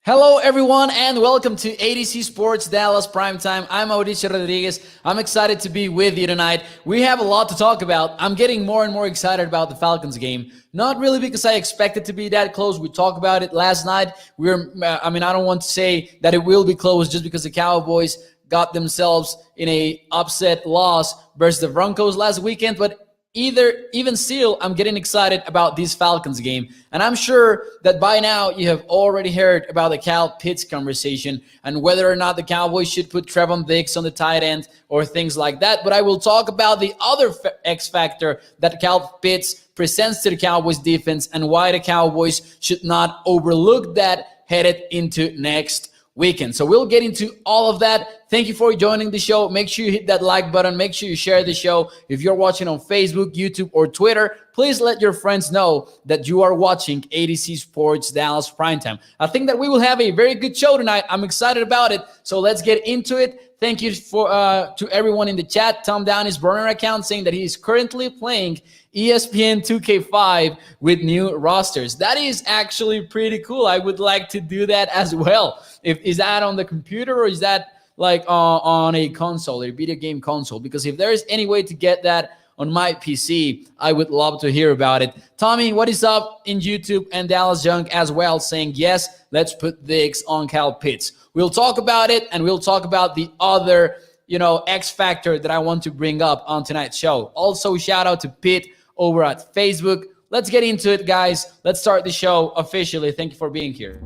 Hello, everyone, and welcome to ADC Sports Dallas Primetime. I'm Mauricio Rodriguez. I'm excited to be with you tonight. We have a lot to talk about. I'm getting more and more excited about the Falcons game. Not really because I expect it to be that close. We talked about it last night. I don't want to say that it will be close just because the Cowboys got themselves in a upset loss versus the Broncos last weekend, but even still, I'm getting excited about this Falcons game. And I'm sure that by now you have already heard about the Cal Pitts conversation and whether or not the Cowboys should put Trevon Diggs on the tight end or things like that. But I will talk about the other X factor that Cal Pitts presents to the Cowboys defense and why the Cowboys should not overlook that headed into next weekend. So we'll get into all of that. Thank you for joining the show. Make sure you hit that like button. Make sure you share the show. If you're watching on Facebook, YouTube, or Twitter, please let your friends know that you are watching ADC Sports Dallas Primetime. I think that we will have a very good show tonight. I'm excited about it. So let's get into it. Thank you to everyone in the chat. Tom Downey's burner account saying that he is currently playing ESPN 2K5 with new rosters. That is actually pretty cool. I would like to do that as well. Is that on the computer or is that like on a console, a video game console? Because if there is any way to get that on my PC, I would love to hear about it. Tommy, what is up in YouTube? And Dallas Junk as well saying, yes, let's put Diggs on Cal Pitts. We'll talk about it, and we'll talk about the other, X factor that I want to bring up on tonight's show. Also, shout out to Pitt over at Facebook. Let's get into it, guys. Let's start the show officially. Thank you for being here.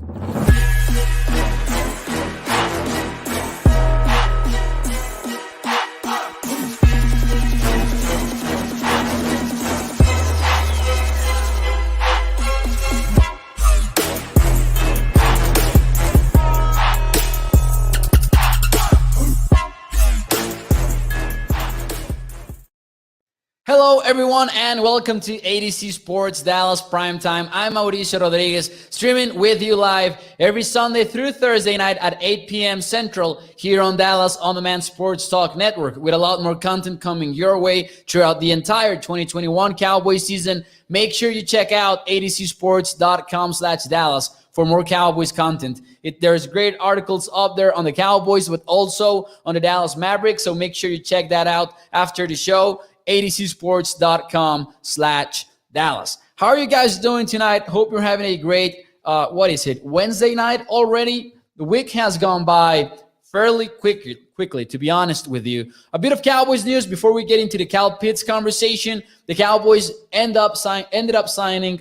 Hello, everyone, and welcome to ADC Sports Dallas Primetime. I'm Mauricio Rodriguez, streaming with you live every Sunday through Thursday night at 8 p.m. Central here on Dallas On Demand Sports Talk Network, with a lot more content coming your way throughout the entire 2021 Cowboys season. Make sure you check out adcsports.com/Dallas for more Cowboys content. There's great articles up there on the Cowboys, but also on the Dallas Mavericks, so make sure you check that out after the show. adcsports.com/Dallas. How are you guys doing tonight? Hope you're having a great, Wednesday night already? The week has gone by fairly quickly, to be honest with you. A bit of Cowboys news before we get into the Cal Pitts conversation. The Cowboys ended up signing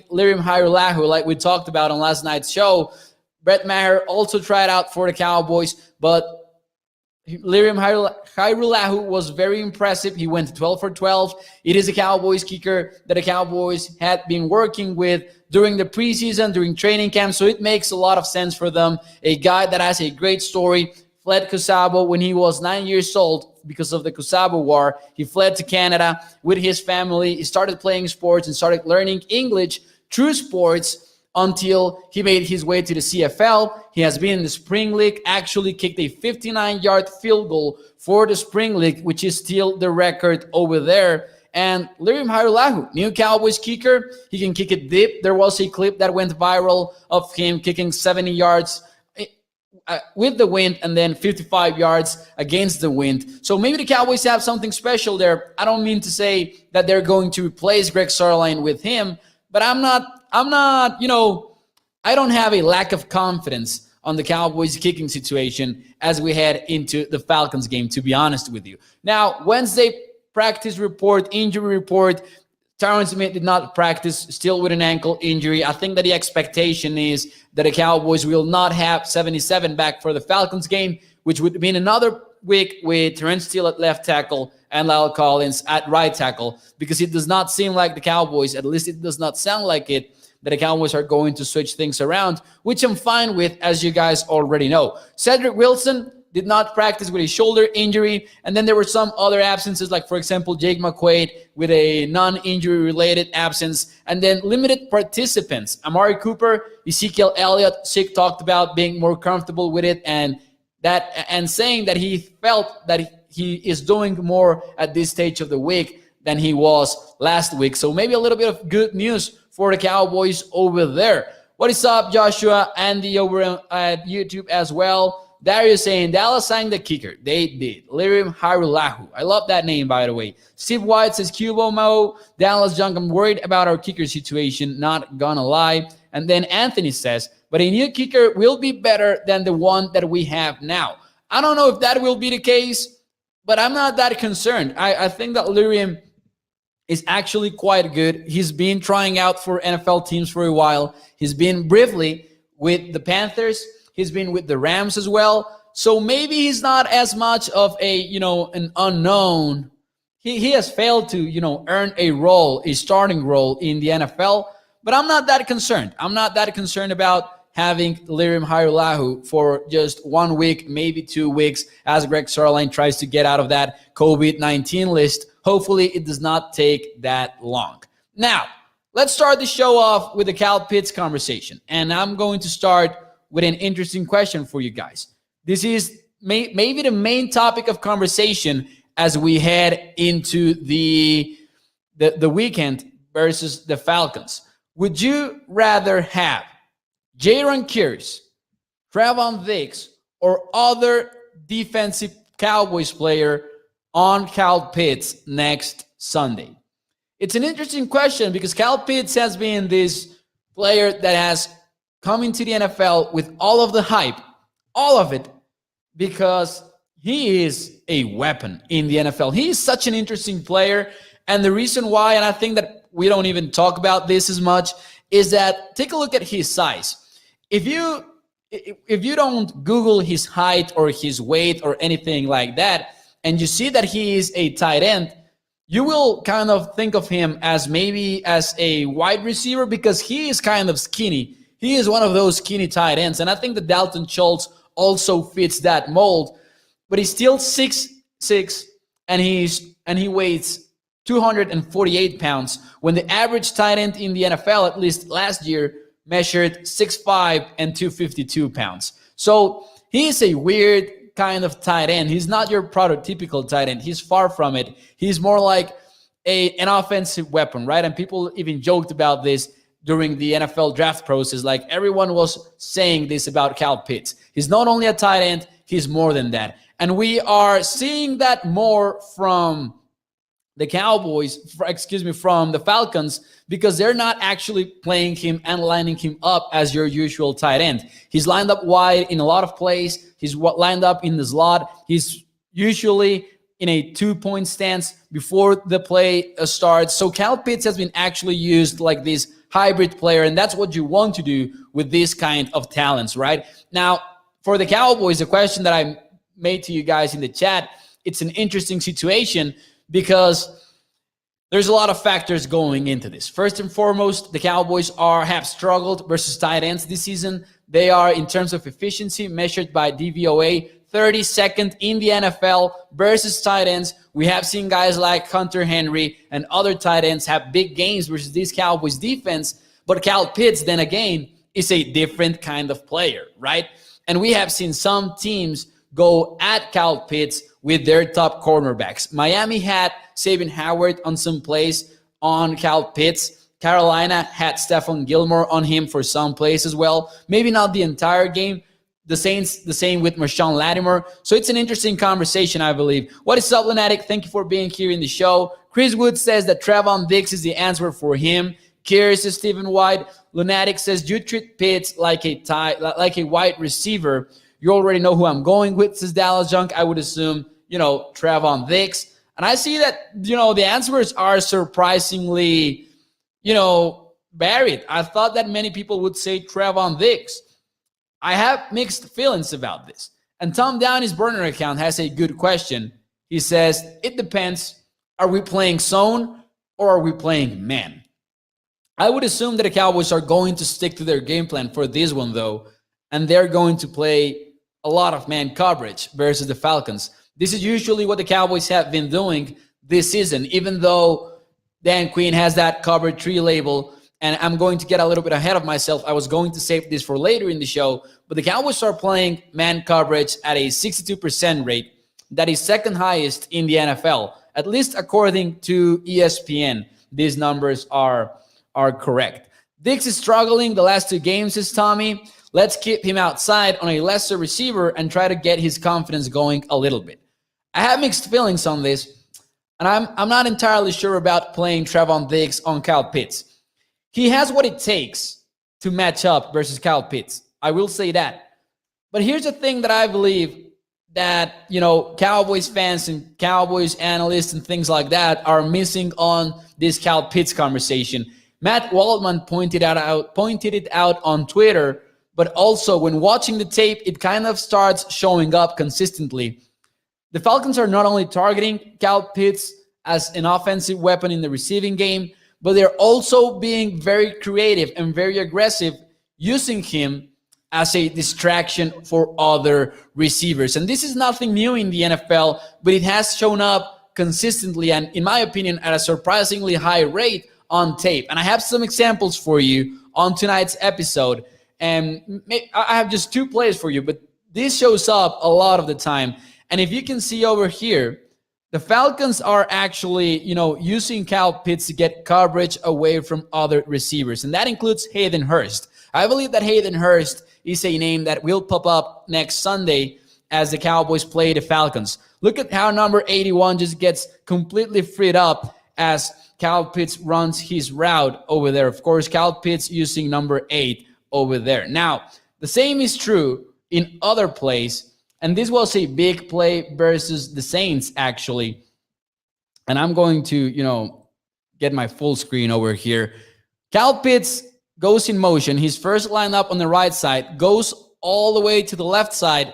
Lirim Hajrullahu, like we talked about on last night's show. Brett Maher also tried out for the Cowboys, but Lirim Hajrullahu was very impressive. He went 12 for 12. It is a Cowboys kicker that the Cowboys had been working with during the preseason, during training camp, so it makes a lot of sense for them. A guy that has a great story, fled Kosovo when he was 9 years old because of the Kosovo War. He fled to Canada with his family. He started playing sports and started learning English through sports until he made his way to the CFL. He has been in the Spring League, actually kicked a 59-yard field goal for the Spring League, which is still the record over there. And Lirim Hajrullahu, new Cowboys kicker, he can kick it deep. There was a clip that went viral of him kicking 70 yards with the wind and then 55 yards against the wind. So maybe the Cowboys have something special there. I don't mean to say that they're going to replace Greg Zuerlein with him, but I don't have a lack of confidence on the Cowboys kicking situation as we head into the Falcons game, to be honest with you. Now, Wednesday practice report, injury report. Tyron Smith did not practice, still with an ankle injury. I think that the expectation is that the Cowboys will not have 77 back for the Falcons game, which would mean another week with Terrence Steele at left tackle and Lyle Collins at right tackle, because it does not seem like the Cowboys, at least it does not sound like it, that the Cowboys are going to switch things around, which I'm fine with, as you guys already know. Cedric Wilson did not practice with a shoulder injury, and then there were some other absences, like, for example, Jake McQuaid with a non-injury-related absence, and then limited participants. Amari Cooper, Ezekiel Elliott, Sick talked about being more comfortable with it, and saying that he felt that he is doing more at this stage of the week than he was last week. So maybe a little bit of good news for the Cowboys over there. What is up, Joshua? Andy over at YouTube as well. Darius saying Dallas signed the kicker. They did. Lirim Hairulahu. I love that name, by the way. Steve White says Cubo Mo. Dallas Junk, I'm worried about our kicker situation. Not gonna lie. And then Anthony says, but a new kicker will be better than the one that we have now. I don't know if that will be the case, but I'm not that concerned. I think that Lirim is actually quite good. He's been trying out for NFL teams for a while. He's been briefly with the Panthers. He's been with the Rams as well. So maybe he's not as much of an unknown. He has failed to, earn a starting role in the NFL. But I'm not that concerned. I'm not that concerned about having Lirim Hairulahu for just 1 week, maybe 2 weeks, as Greg Sarline tries to get out of that COVID-19 list. Hopefully, it does not take that long. Now, let's start the show off with the Cal Pitts conversation. And I'm going to start with an interesting question for you guys. This is maybe the main topic of conversation as we head into the weekend versus the Falcons. Would you rather have Jaron Kearse, Trevon Diggs, or other defensive Cowboys player on Cal Pitts next Sunday? It's an interesting question because Cal Pitts has been this player that has come into the NFL with all of the hype, all of it, because he is a weapon in the NFL. He is such an interesting player. And the reason why, and I think that we don't even talk about this as much, is that take a look at his size. If you don't Google his height or his weight or anything like that, and you see that he is a tight end, you will kind of think of him as maybe as a wide receiver because he is kind of skinny. He is one of those skinny tight ends, and I think that Dalton Schultz also fits that mold. But he's still 6'6", and he weighs 248 pounds, when the average tight end in the NFL, at least last year, measured 6'5" and 252 pounds. So he is a weird kind of tight end. He's not your prototypical tight end. He's far from it. He's more like an offensive weapon, right? And people even joked about this during the NFL draft process. Like, everyone was saying this about Cal Pitts. He's not only a tight end, he's more than that. And we are seeing that more from the Cowboys, from the Falcons, because they're not actually playing him and lining him up as your usual tight end. He's lined up wide in a lot of plays. He's lined up in the slot. He's usually in a 2-point stance before the play starts. So Cal Pitts has been actually used like this hybrid player, and that's what you want to do with this kind of talents, right? Now, for the Cowboys, the question that I made to you guys in the chat, it's an interesting situation because there's a lot of factors going into this. First and foremost, the Cowboys have struggled versus tight ends this season. They are, in terms of efficiency, measured by DVOA, 32nd in the NFL versus tight ends. We have seen guys like Hunter Henry and other tight ends have big games versus this Cowboys defense. But Cal Pitts, then again, is a different kind of player, right? And we have seen some teams go at Cal Pitts with their top cornerbacks. Miami had Xavier Howard on some plays on Cal Pitts. Carolina had Stephon Gilmore on him for some plays as well. Maybe not the entire game. The Saints, the same with Marshawn Lattimore. So it's an interesting conversation, I believe. What is up, Lunatic? Thank you for being here in the show. Chris Wood says that Trevon Diggs is the answer for him. Curious is Stephen White. Lunatic says you treat Pitts like a wide receiver. You already know who I'm going with, says Dallas Junk. I would assume, Trevon Diggs. And I see that, the answers are surprisingly, varied. I thought that many people would say Trevon Diggs. I have mixed feelings about this. And Tom Downey's burner account has a good question. He says, it depends. Are we playing zone or are we playing man? I would assume that the Cowboys are going to stick to their game plan for this one, though, and they're going to play a lot of man coverage versus the Falcons. This is usually what the Cowboys have been doing this season, even though Dan Quinn has that cover 3 label. And I'm going to get a little bit ahead of myself. I was going to save this for later in the show, but the Cowboys are playing man coverage at a 62% rate. That is second highest in the NFL, at least according to ESPN. These numbers are correct. Diggs is struggling the last 2 games, says Tommy. Let's keep him outside on a lesser receiver and try to get his confidence going a little bit. I have mixed feelings on this, and I'm not entirely sure about playing Trevon Diggs on Kyle Pitts. He has what it takes to match up versus Kyle Pitts. I will say that. But here's the thing that I believe that, Cowboys fans and Cowboys analysts and things like that are missing on this Kyle Pitts conversation. Matt Waldman pointed it out on Twitter, but also when watching the tape, it kind of starts showing up consistently. The Falcons are not only targeting Kyle Pitts as an offensive weapon in the receiving game, but they're also being very creative and very aggressive, using him as a distraction for other receivers. And this is nothing new in the NFL, but it has shown up consistently and, in my opinion, at a surprisingly high rate on tape. And I have some examples for you on tonight's episode. And I have just 2 plays for you, but this shows up a lot of the time. And if you can see over here, the Falcons are actually, using Kyle Pitts to get coverage away from other receivers. And that includes Hayden Hurst. I believe that Hayden Hurst is a name that will pop up next Sunday as the Cowboys play the Falcons. Look at how number 81 just gets completely freed up as Kyle Pitts runs his route over there. Of course, Kyle Pitts using number 8 over there. Now, the same is true in other plays, and this was a big play versus the Saints, actually. And I'm going to, get my full screen over here. Kyle Pitts goes in motion. His first lineup on the right side goes all the way to the left side.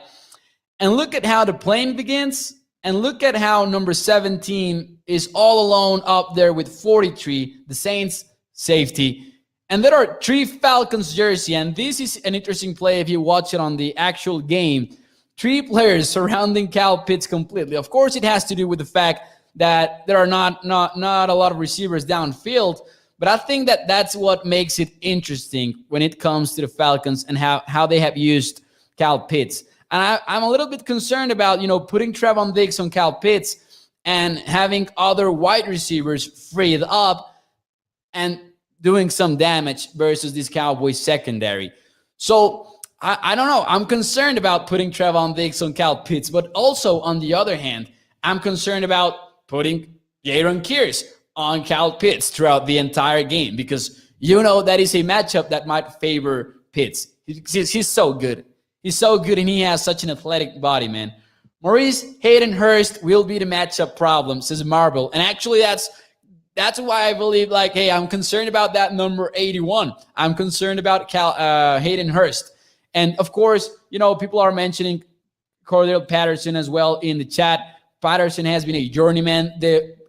And look at how the plane begins. And look at how number 17 is all alone up there with 43, the Saints safety. And there are 3 Falcons jersey. And this is an interesting play if you watch it on the actual game. 3 players surrounding Kyle Pitts completely. Of course, it has to do with the fact that there are not a lot of receivers downfield. But I think that that's what makes it interesting when it comes to the Falcons and how they have used Kyle Pitts. And I'm a little bit concerned about, putting Trevon Diggs on Kyle Pitts and having other wide receivers freed up and doing some damage versus this Cowboys secondary. So I don't know. I'm concerned about putting Trevon Diggs on Kyle Pitts. But also, on the other hand, I'm concerned about putting Jaron Kears on Kyle Pitts throughout the entire game because that is a matchup that might favor Pitts. He's so good. He's so good, and he has such an athletic body, man. Maurice Hayden Hurst will be the matchup problem, says Marble. And actually, that's why I believe, hey, I'm concerned about that number 81. I'm concerned about Hayden Hurst. And, of course, people are mentioning Cordell Patterson as well in the chat. Patterson has been a journeyman,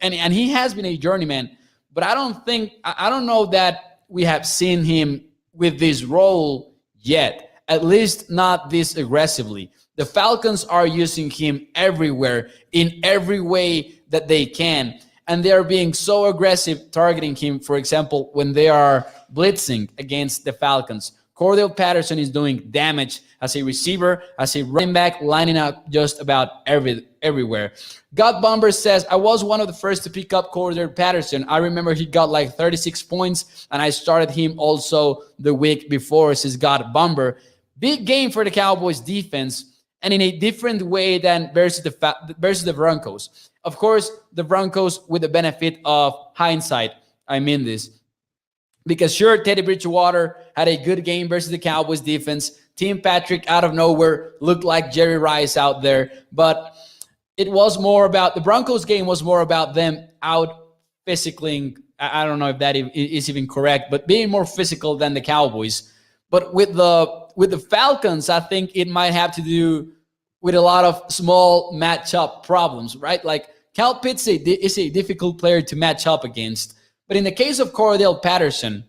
and he has been a journeyman, but I don't know that we have seen him with this role yet, at least not this aggressively. The Falcons are using him everywhere, in every way that they can, and they're being so aggressive targeting him, for example, when they are blitzing against the Falcons. Cordell Patterson is doing damage as a receiver, as a running back, lining up just about everywhere. God Bomber says, I was one of the first to pick up Cordell Patterson. I remember he got 36 points, and I started him also the week before, says God Bomber. Big game for the Cowboys defense, and in a different way than versus the Broncos. Of course, the Broncos with the benefit of hindsight. I mean this. Because sure, Teddy Bridgewater had a good game versus the Cowboys defense. Tim Patrick out of nowhere looked like Jerry Rice out there. But it was more about, the Broncos game was more about them out physicaling. I don't know if that is even correct, but being more physical than the Cowboys. But with the Falcons, I think it might have to do with a lot of small matchup problems, right? Like Kyle Pitts is a difficult player to match up against. But in the case of Cordell Patterson,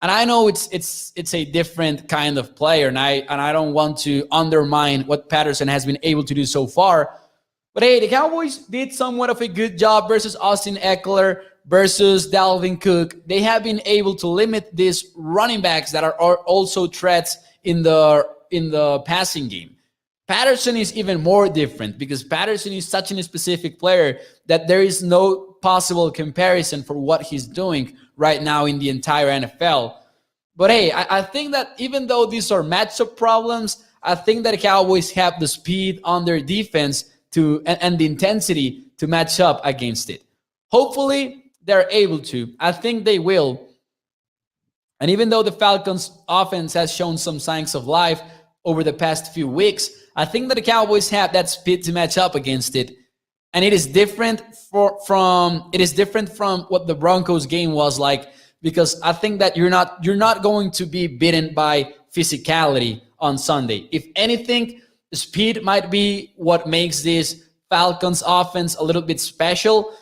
and I know it's a different kind of player, and I don't want to undermine what Patterson has been able to do so far. But hey, the Cowboys did somewhat of a good job versus Austin Eckler, versus Dalvin Cook. They have been able to limit these running backs that are also threats in the passing game. Patterson is even more different because Patterson is such a specific player that there is no possible comparison for what he's doing right now in the entire NFL. But hey, I think that even though these are matchup problems, I think that the Cowboys have the speed on their defense and the intensity to match up against it. Hopefully, they're able to. I think they will. And even though the Falcons' offense has shown some signs of life over the past few weeks, I think that the Cowboys have that speed to match up against it. And it is different from what the Broncos game was like, because I think that you're not going to be beaten by physicality on Sunday. If anything, speed might be what makes this Falcons offense a little bit special.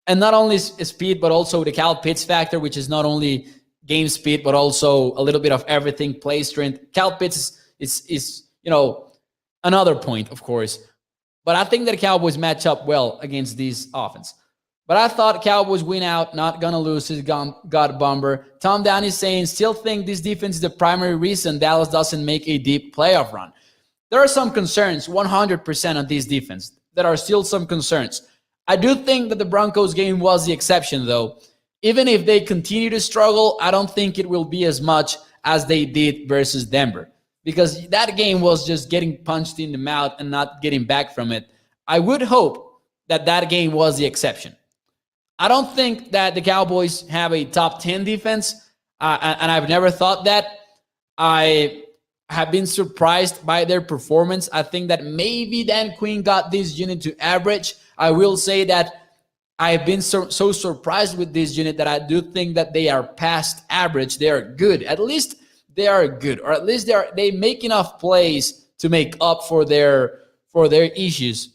And not only speed, but also the Cal Pitts factor, which is not only game speed, but also a little bit of everything, play strength. Cal Pitts is another point, of course. But I think that the Cowboys match up well against these offense. But I thought Cowboys win out, not gonna lose his God Bomber. Tom Downey saying, still think this defense is the primary reason Dallas doesn't make a deep playoff run. There are some concerns, 100% on this defense. There are still some concerns. I do think that the Broncos game was the exception, though. Even if they continue to struggle, I don't think it will be as much as they did versus Denver, because that game was just getting punched in the mouth and not getting back from it. I would hope that that game was the exception. I don't think that the Cowboys have a top 10 defense, and I've never thought that. I have been surprised by their performance. I think that maybe Dan Quinn got this unit to average. I will say that I've been so surprised with this unit that I do think that they are past average. They are good. At least they are good, or at least they make enough plays to make up for their issues.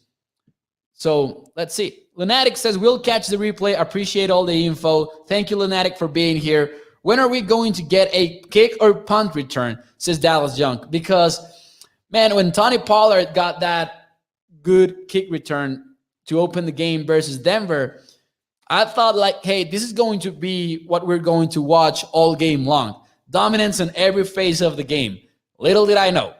So let's see. Lunatic says, we'll catch the replay. Appreciate all the info. Thank you, Lunatic, for being here. When are we going to get a kick or punt return, says Dallas Junk? Because, man, when Tony Pollard got that good kick return to open the game versus Denver, I thought, like, hey, this is going to be what we're going to watch all game long. Dominance in every phase of the game. Little did I know.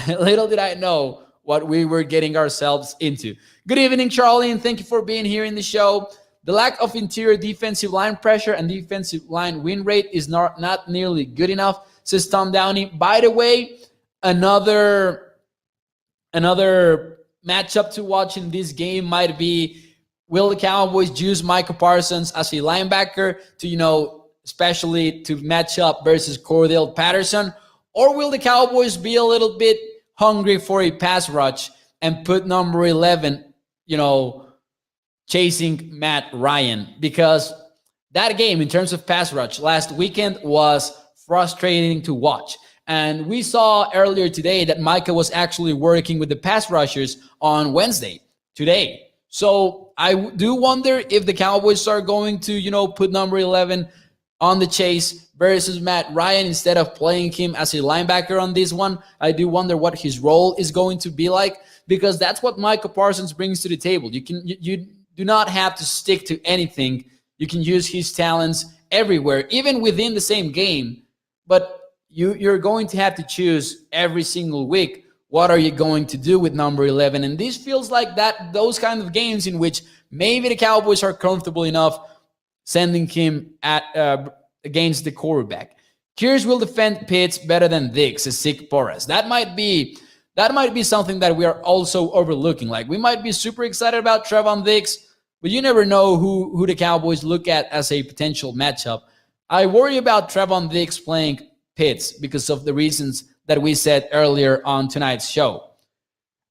Little did I know what we were getting ourselves into. Good evening, Charlie, and thank you for being here in the show. The lack of interior defensive line pressure and defensive line win rate is not nearly good enough, says Tom Downey. By the way, another matchup to watch in this game might be, will the Cowboys use Micah Parsons as a linebacker to, especially to match up versus Cordell Patterson? Or will the Cowboys be a little bit hungry for a pass rush and put number 11, chasing Matt Ryan? Because that game, in terms of pass rush, last weekend was frustrating to watch. And we saw earlier today that Micah was actually working with the pass rushers on Wednesday, today. So I do wonder if the Cowboys are going to, put number 11 on the chase versus Matt Ryan instead of playing him as a linebacker on this one. I do wonder what his role is going to be like, because that's what Micah Parsons brings to the table. You do not have to stick to anything. You can use his talents everywhere, even within the same game. But you're going to have to choose every single week, what are you going to do with number 11? And this feels like those kind of games in which maybe the Cowboys are comfortable enough sending him against the quarterback. Curious will defend Pitts better than Diggs, says Sick Porras. That might be something that we are also overlooking. Like, we might be super excited about Trevon Diggs, but you never know who the Cowboys look at as a potential matchup. I worry about Trevon Diggs playing Pitts because of the reasons that we said earlier on tonight's show.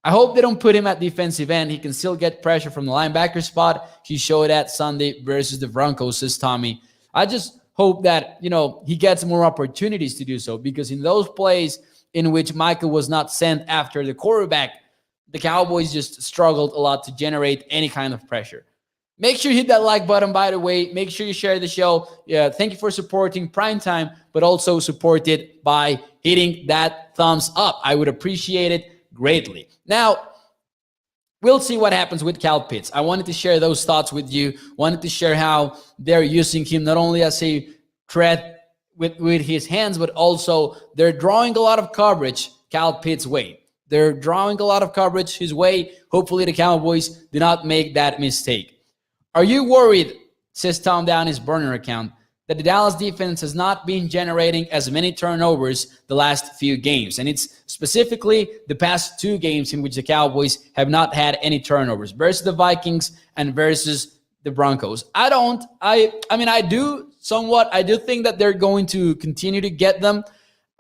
I hope they don't put him at defensive end. He can still get pressure from the linebacker spot. He showed that Sunday versus the Broncos, says Tommy. I just hope that, he gets more opportunities to do so, because in those plays in which Michael was not sent after the quarterback, the Cowboys just struggled a lot to generate any kind of pressure. Make sure you hit that like button, by the way. Make sure you share the show. Yeah, thank you for supporting Primetime, but also support it by hitting that thumbs up. I would appreciate it greatly. Now, we'll see what happens with Cal Pitts. I wanted to share those thoughts with you. Wanted to share how they're using him not only as a threat with his hands, but also they're drawing a lot of coverage Cal Pitts' way. They're drawing a lot of coverage his way. Hopefully the Cowboys do not make that mistake. Are you worried, says Tom Downey's burner account, that the Dallas defense has not been generating as many turnovers the last few games. And it's specifically the past two games in which the Cowboys have not had any turnovers versus the Vikings and versus the Broncos. I do think that they're going to continue to get them.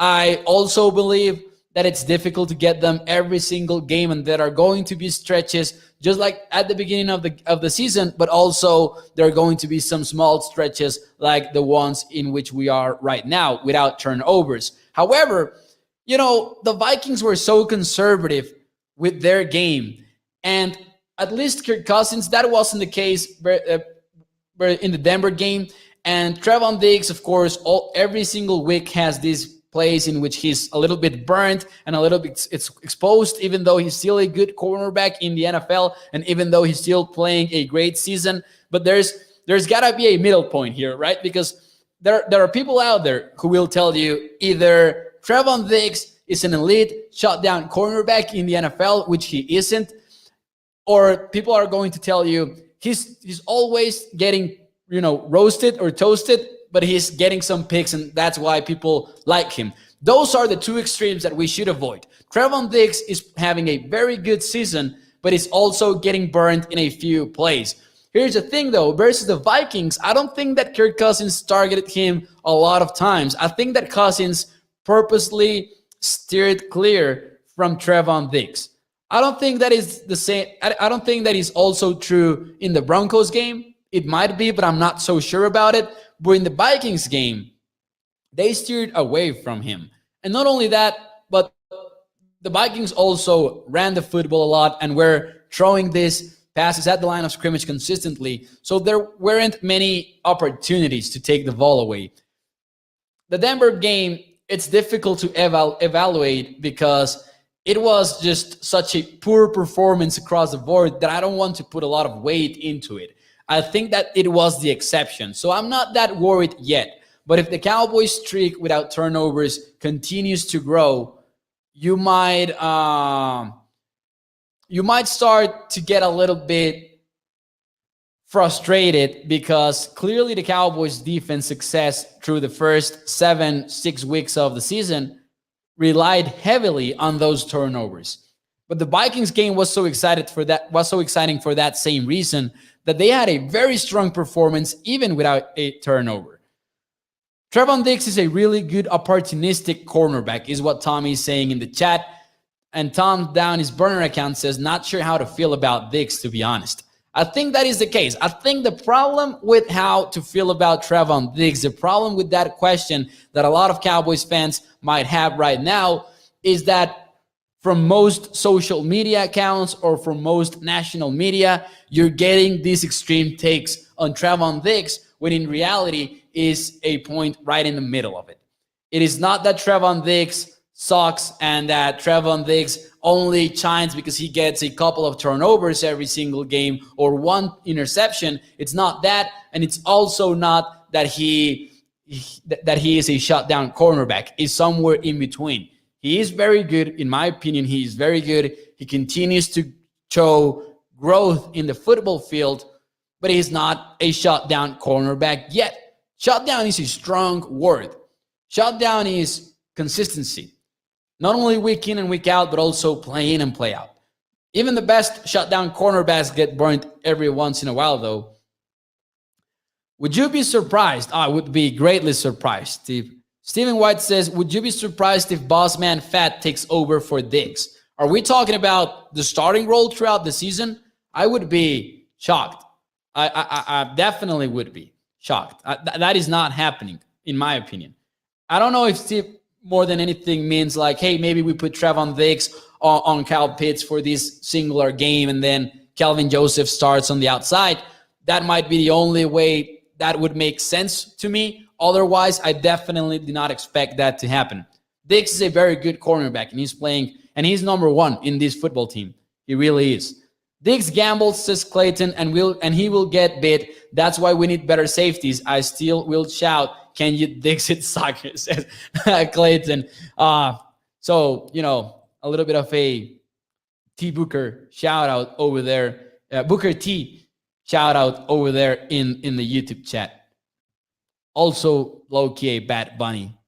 I also believe that it's difficult to get them every single game, and there are going to be stretches just like at the beginning of the season, but also there are going to be some small stretches like the ones in which we are right now without turnovers. However, the Vikings were so conservative with their game, and at least Kirk Cousins, that wasn't the case in the Denver game. And Trevon Diggs, of course, every single week has these plays in which he's a little bit burnt and a little bit exposed, even though he's still a good cornerback in the NFL and even though he's still playing a great season. But there's got to be a middle point here, right? Because there are people out there who will tell you either Trevon Diggs is an elite shutdown cornerback in the NFL, which he isn't, or people are going to tell you he's always getting roasted or toasted, but he's getting some picks, and that's why people like him. Those are the two extremes that we should avoid. Trevon Diggs is having a very good season, but he's also getting burned in a few plays. Here's the thing, though. Versus the Vikings, I don't think that Kirk Cousins targeted him a lot of times. I think that Cousins purposely steered clear from Trevon Diggs. I don't think that is the same. I don't think that is also true in the Broncos game. It might be, but I'm not so sure about it. But in the Vikings game, they steered away from him. And not only that, but the Vikings also ran the football a lot and were throwing these passes at the line of scrimmage consistently. So there weren't many opportunities to take the ball away. The Denver game, it's difficult to evaluate because it was just such a poor performance across the board that I don't want to put a lot of weight into it. I think that it was the exception. So I'm not that worried yet. But if the Cowboys streak without turnovers continues to grow, you might start to get a little bit frustrated because clearly the Cowboys defense success through the first 6 weeks of the season relied heavily on those turnovers. But the Vikings game was so exciting for that same reason that they had a very strong performance even without a turnover. Trevon Diggs is a really good opportunistic cornerback, is what Tommy is saying in the chat. And Tom down his burner account says, not sure how to feel about Diggs, to be honest. I think that is the case. I think the problem with how to feel about Trevon Diggs, the problem with that question that a lot of Cowboys fans might have right now is that from most social media accounts or from most national media, you're getting these extreme takes on Trevon Diggs when in reality is a point right in the middle of it. It is not that Trevon Diggs sucks and that Trevon Diggs only shines because he gets a couple of turnovers every single game or one interception. It's not that, and it's also not that he is a shutdown cornerback. It's somewhere in between. He is very good. In my opinion, he is very good. He continues to show growth in the football field, but he's not a shutdown cornerback yet. Shutdown is a strong word. Shutdown is consistency. Not only week in and week out, but also play in and play out. Even the best shutdown cornerbacks get burnt every once in a while, though. Would you be surprised? I would be greatly surprised, Steve. Stephen White says, would you be surprised if Bossman Fat takes over for Diggs? Are we talking about the starting role throughout the season? I would be shocked. I definitely would be shocked. That is not happening, in my opinion. I don't know if Steve more than anything means like, hey, maybe we put Trevon Diggs on Kyle Pitts for this singular game and then Calvin Joseph starts on the outside. That might be the only way that would make sense to me. Otherwise, I definitely do not expect that to happen. Diggs is a very good cornerback, and he's playing, and he's number one in this football team. He really is. Diggs gambles, says Clayton, and he will get bit. That's why we need better safeties. I still will shout, can you Diggs it sucker, says Clayton. So, a little bit of a T Booker shout out over there. Booker T shout out over there in the YouTube chat. Also, low key a Bad Bunny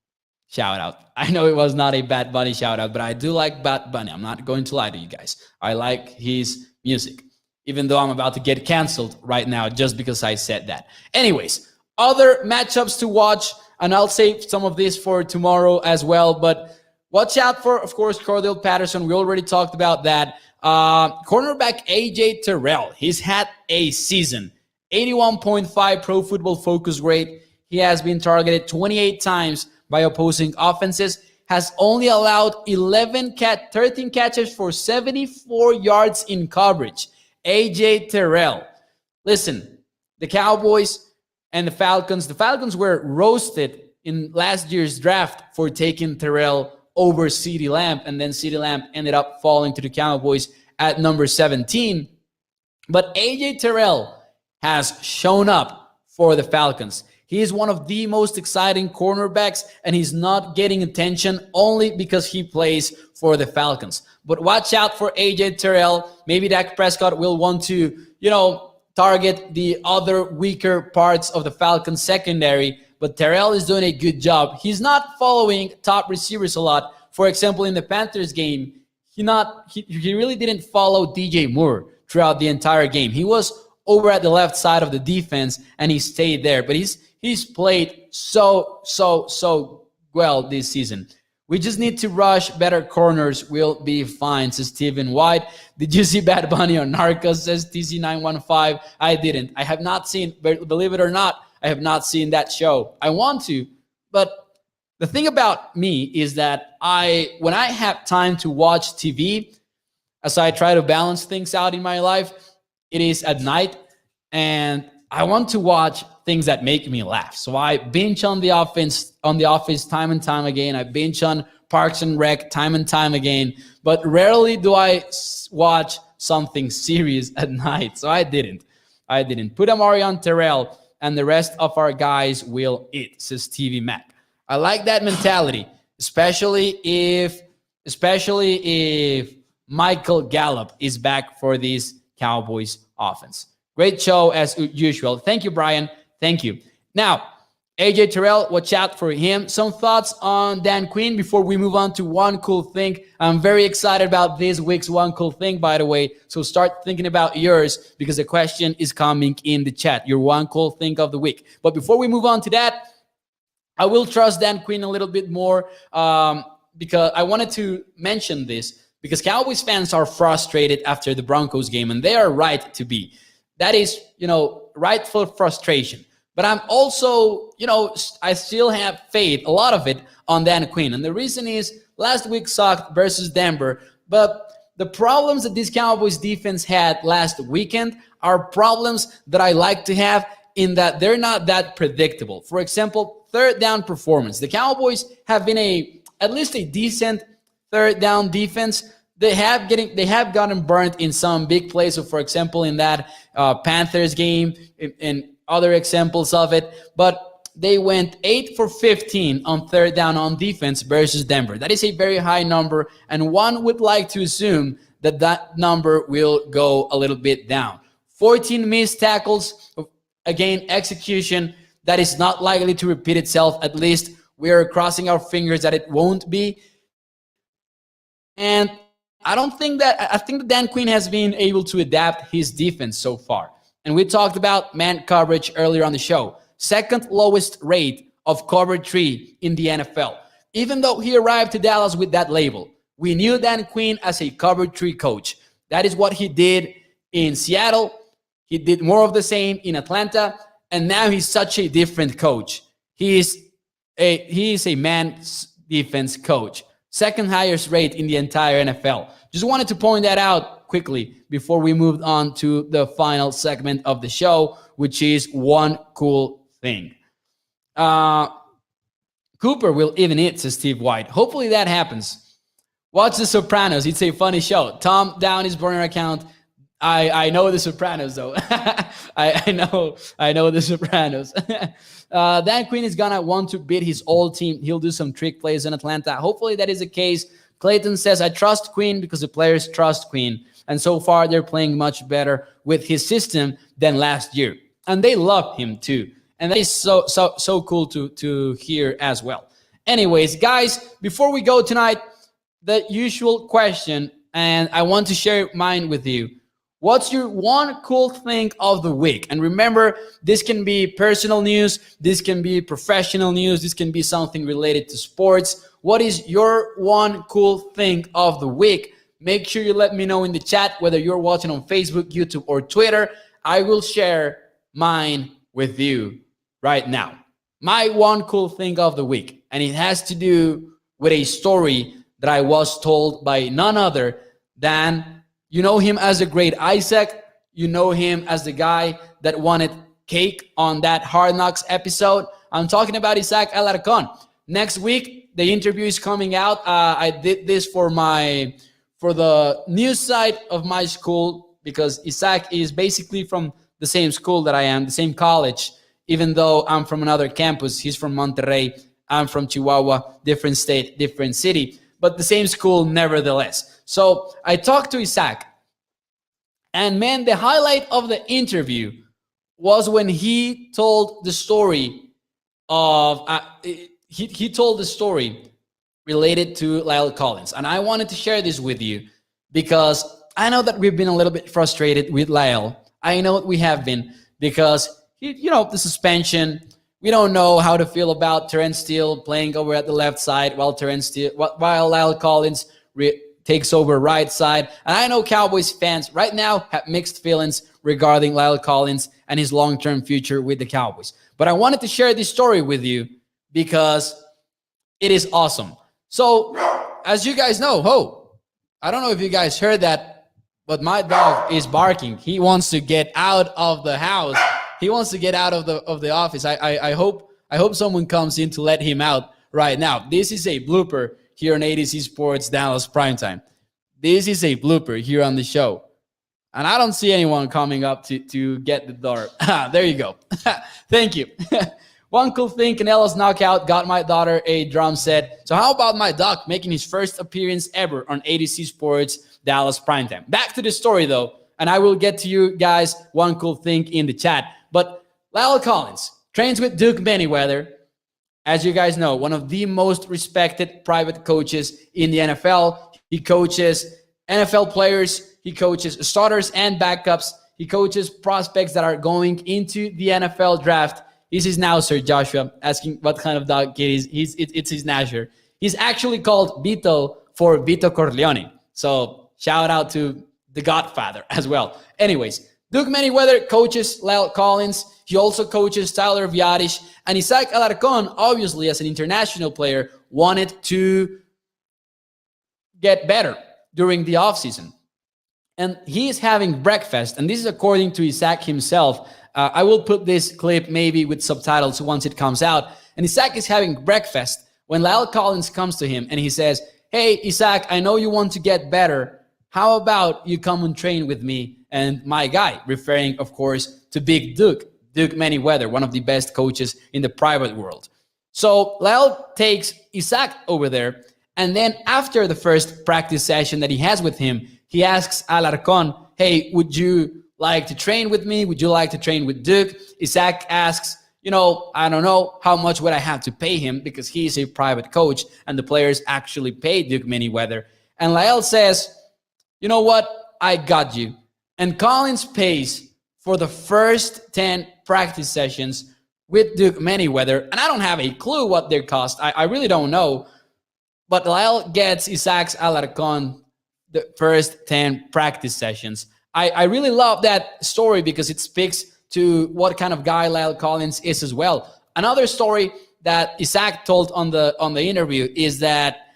shout out. I know it was not a Bad Bunny shout out, but I do like Bad Bunny. I'm not going to lie to you guys. I like his music, even though I'm about to get canceled right now just because I said that. Anyways, other matchups to watch, and I'll save some of this for tomorrow as well. But watch out for, of course, Cordell Patterson. We already talked about that. Cornerback AJ Terrell. He's had a season. 81.5 Pro Football Focus grade. He has been targeted 28 times by opposing offenses, has only allowed 13 catches for 74 yards in coverage. AJ Terrell. Listen, the Cowboys and the Falcons were roasted in last year's draft for taking Terrell over CeeDee Lamb, and then CeeDee Lamb ended up falling to the Cowboys at number 17. But AJ Terrell has shown up for the Falcons. He is one of the most exciting cornerbacks, and he's not getting attention only because he plays for the Falcons. But watch out for AJ Terrell. Maybe Dak Prescott will want to, target the other weaker parts of the Falcons secondary, but Terrell is doing a good job. He's not following top receivers a lot. For example, in the Panthers game, he really didn't follow DJ Moore throughout the entire game. He was over at the left side of the defense, and he stayed there. But he's played so well this season. We just need to rush better corners. We'll be fine, says Stephen White. Did you see Bad Bunny on Narcos, says TC915? I didn't. I have not seen, believe it or not, I have not seen that show. I want to, but the thing about me is that when I have time to watch TV, as I try to balance things out in my life, it is at night, and I want to watch things that make me laugh. So I binge on The Office time and time again. I binge on Parks and Rec time and time again, but rarely do I watch something serious at night. So I didn't. Put Amari on Terrell, and the rest of our guys will eat, says TV Mac. I like that mentality, especially if Michael Gallup is back for this Cowboys offense. Great show as usual. Thank you, Brian. Thank you. Now, AJ Terrell, watch out for him. Some thoughts on Dan Quinn before we move on to One Cool Thing. I'm very excited about this week's One Cool Thing, by the way. So start thinking about yours because the question is coming in the chat. Your One Cool Thing of the week. But before we move on to that, I will trust Dan Quinn a little bit more because I wanted to mention this because Cowboys fans are frustrated after the Broncos game, and they are right to be. That is, rightful frustration. But I'm also, I still have faith, a lot of it, on Dan Quinn. And the reason is last week sucked versus Denver. But the problems that this Cowboys defense had last weekend are problems that I like to have in that they're not that predictable. For example, third down performance. The Cowboys have been at least a decent third down defense. They have gotten burnt in some big plays. So, for example, in that Panthers game and other examples of it. But they went 8 for 15 on third down on defense versus Denver. That is a very high number, and one would like to assume that number will go a little bit down. 14 missed tackles. Again, execution that is not likely to repeat itself. At least we are crossing our fingers that it won't be. And I think that Dan Quinn has been able to adapt his defense so far. And we talked about man coverage earlier on the show. Second lowest rate of cover 3 in the NFL. Even though he arrived to Dallas with that label, we knew Dan Quinn as a cover 3 coach. That is what he did in Seattle. He did more of the same in Atlanta. And now he's such a different coach. He is a man defense coach. Second highest rate in the entire NFL. Just wanted to point that out quickly before we moved on to the final segment of the show, which is One Cool Thing. Cooper will even eat, says Steve White. Hopefully that happens. Watch The Sopranos. It's a funny show. Tom Downey's burner account. I know The Sopranos, though. I know The Sopranos. Dan Quinn is going to want to beat his old team. He'll do some trick plays in Atlanta. Hopefully that is the case. Clayton says, I trust Quinn because the players trust Quinn. And so far, they're playing much better with his system than last year. And they love him, too. and that is so cool to hear as well. Anyways, guys, before we go tonight, the usual question, and I want to share mine with you. What's your one cool thing of the week? And remember, this can be personal news, this can be professional news, this can be something related to sports. What is your one cool thing of the week? Make sure you let me know in the chat, whether you're watching on Facebook, YouTube, or Twitter. I will share mine with you right now. My one cool thing of the week, and it has to do with a story that I was told by none other than, you know him as the great Isaac. You know him as the guy that wanted cake on that Hard Knocks episode. I'm talking about Isaac Alarcon. Next week, the interview is coming out. I did this for the news side of my school, because Isaac is basically from the same school that I am, the same college, even though I'm from another campus. He's from Monterrey. I'm from Chihuahua, different state, different city, but the same school nevertheless. So I talked to Isaac, and man, the highlight of the interview was when he told the story of, he told the story related to Lyle Collins. And I wanted to share this with you because I know that we've been a little bit frustrated with Lyle. I know we have been, because, the suspension. We don't know how to feel about Terrence Steele playing over at the left side while Lyle Collins takes over right side. And I know Cowboys fans right now have mixed feelings regarding Lyle Collins and his long-term future with the Cowboys. But I wanted to share this story with you because it is awesome. So, as you guys know, I don't know if you guys heard that, but my dog is barking. He wants to get out of the house. He wants to get out of the office. I hope someone comes in to let him out right now. This is a blooper here on ADC Sports Dallas Primetime. This is a blooper here on the show. And I don't see anyone coming up to get the door. There you go. Thank you. One cool thing, Canelo's knockout got my daughter a drum set. So how about my dog making his first appearance ever on ADC Sports Dallas Primetime? Back to the story, though, and I will get to you guys one cool thing in the chat. But Lyle Collins trains with Duke Manyweather. As you guys know, one of the most respected private coaches in the NFL. He coaches NFL players. He coaches starters and backups. He coaches prospects that are going into the NFL draft. This is now Sir Joshua asking what kind of dog it is. It's his Nasher. He's actually called Vito for Vito Corleone. So shout out to the Godfather as well. Anyways, Duke Manyweather coaches Lyle Collins. He also coaches Tyler Viadish. And Isaac Alarcon, obviously, as an international player, wanted to get better during the offseason. And he is having breakfast. And this is according to Isaac himself. I will put this clip maybe with subtitles once it comes out. And Isaac is having breakfast when Lyle Collins comes to him and he says, "Hey, Isaac, I know you want to get better. How about you come and train with me and my guy?" Referring, of course, to Big Duke Manyweather, one of the best coaches in the private world. So Lyle takes Isaac over there. And then after the first practice session that he has with him, he asks Alarcon, "Hey, would you like to train with me? Would you like to train with Duke?" Isaac asks, I don't know, how much would I have to pay him, because he's a private coach and the players actually pay Duke Manyweather. And Lyle says, "You know what? I got you." And Collins pays for the first 10 practice sessions with Duke Manyweather. And I don't have a clue what their cost. I really don't know. But Lyle gets Isaac Alarcon the first 10 practice sessions. I really love that story because it speaks to what kind of guy Lyle Collins is as well. Another story that Isaac told on the interview is that,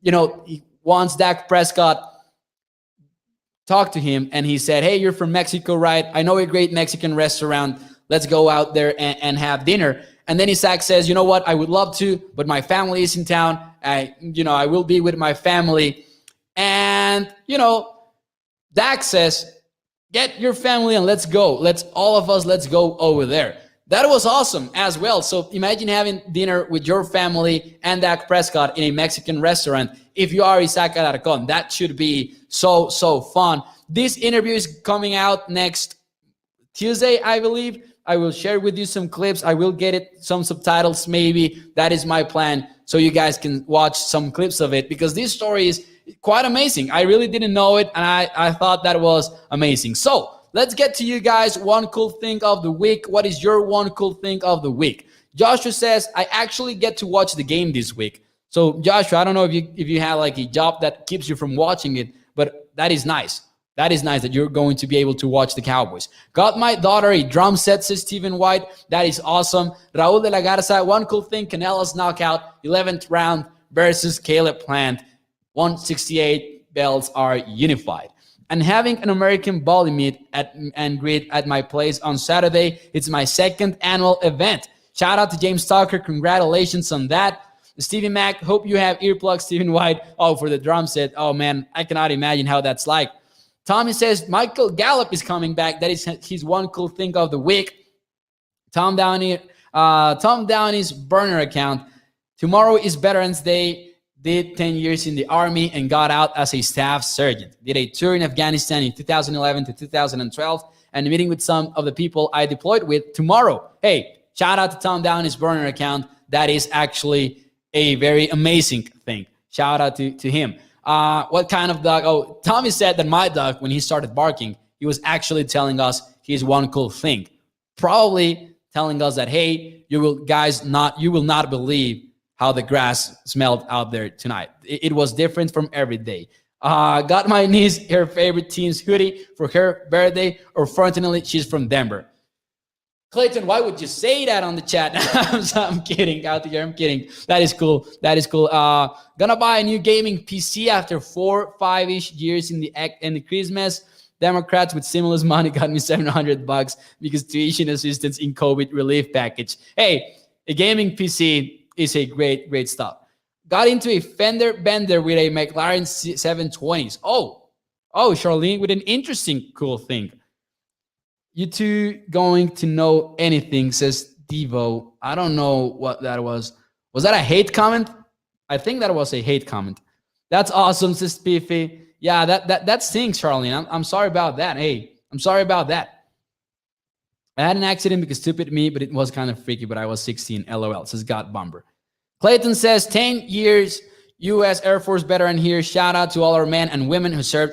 he once Dak Prescott talked to him and he said, "Hey, you're from Mexico, right? I know a great Mexican restaurant. Let's go out there and have dinner." And then Isaac says, "You know what? I would love to, but my family is in town. I will be with my family." And, Dak says, "Get your family and let's go. Let's go over there." That was awesome as well. So imagine having dinner with your family and Dak Prescott in a Mexican restaurant. If you are Isaac Alarcon, that should be so fun. This interview is coming out next Tuesday, I believe. I will share with you some clips. I will get it some subtitles maybe. That is my plan, so you guys can watch some clips of it, because this story is quite amazing. I really didn't know it, and I thought that was amazing. So let's get to you guys. One cool thing of the week. What is your one cool thing of the week? Joshua says, I actually get to watch the game this week. So Joshua, I don't know if you have like a job that keeps you from watching it, but that is nice. That is nice that you're going to be able to watch the Cowboys. Got my daughter a drum set, says Stephen White. That is awesome. Raul de la Garza, one cool thing, Canelo's knockout, 11th round versus Caleb Plant. 168 belts are unified. And having an American Bally meet and greet at my place on Saturday. It's my second annual event. Shout out to James Tucker. Congratulations on that. Stevie Mac, hope you have earplugs. Stephen White, for the drum set. Oh, man, I cannot imagine how that's like. Tommy says, Michael Gallup is coming back. That is his one cool thing of the week. Tom Downey's burner account. Tomorrow is Veterans Day. Did 10 years in the Army and got out as a staff sergeant. Did a tour in Afghanistan in 2011 to 2012 and meeting with some of the people I deployed with tomorrow. Hey, shout out to Tom Downey's burner account. That is actually a very amazing thing. Shout out to him. What kind of dog? Oh, Tommy said that my dog, when he started barking, he was actually telling us his one cool thing. Probably telling us that, hey, you will not believe how the grass smelled out there tonight. It was different from every day. Got my niece her favorite team's hoodie for her birthday. Unfortunately, she's from Denver. Clayton, why would you say that on the chat? I'm kidding out here. I'm kidding. That is cool. Gonna buy a new gaming PC after 4-5-ish years in the Christmas. Democrats with stimulus money got me $700 because tuition assistance in COVID relief package. Hey, a gaming PC is a great stuff. Got into a fender bender with a McLaren 720s. Oh, Charlene, with an interesting, cool thing. You two going to know anything, says Devo. I don't know what that was. Was that a hate comment? I think that was a hate comment. That's awesome, says Piffy. Yeah, that stinks, Charlene. I'm sorry about that. Hey, I'm sorry about that. I had an accident because stupid me, but it was kind of freaky, but I was 16. LOL, says God Bumper. Clayton says, 10 years U.S. Air Force veteran here. Shout out to all our men and women who served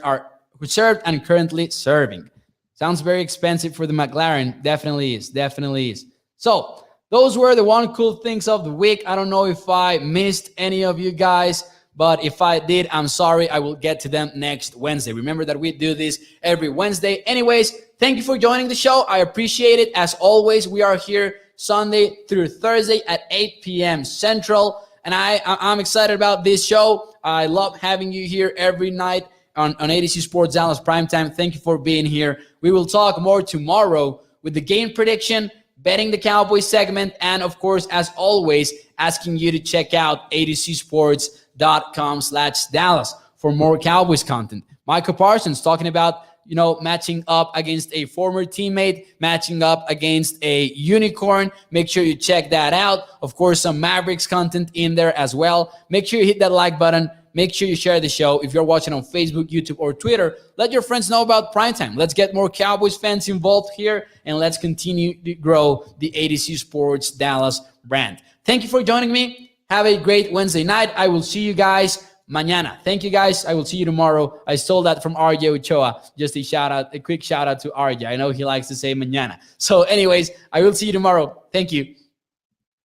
and currently serving. Sounds very expensive for the McLaren. Definitely is. So those were the one cool things of the week. I don't know if I missed any of you guys, but if I did, I'm sorry. I will get to them next Wednesday. Remember that we do this every Wednesday. Anyways, thank you for joining the show. I appreciate it. As always, we are here Sunday through Thursday at 8 p.m. Central. And I'm excited about this show. I love having you here every night on ADC Sports Dallas Primetime. Thank you for being here. We will talk more tomorrow with the game prediction, betting the Cowboys segment, and of course, as always, asking you to check out adcsports.com/Dallas for more Cowboys content. Michael Parsons talking about, matching up against a former teammate, matching up against a unicorn. Make sure you check that out. Of course, some Mavericks content in there as well. Make sure you hit that like button. Make sure you share the show. If you're watching on Facebook, YouTube, or Twitter, let your friends know about Primetime. Let's get more Cowboys fans involved here, and let's continue to grow the ADC Sports Dallas brand. Thank you for joining me. Have a great Wednesday night. I will see you guys mañana. Thank you, guys. I will see you tomorrow. I stole that from RJ Ochoa. Just a quick shout out to RJ. I know he likes to say mañana. So anyways, I will see you tomorrow. Thank you.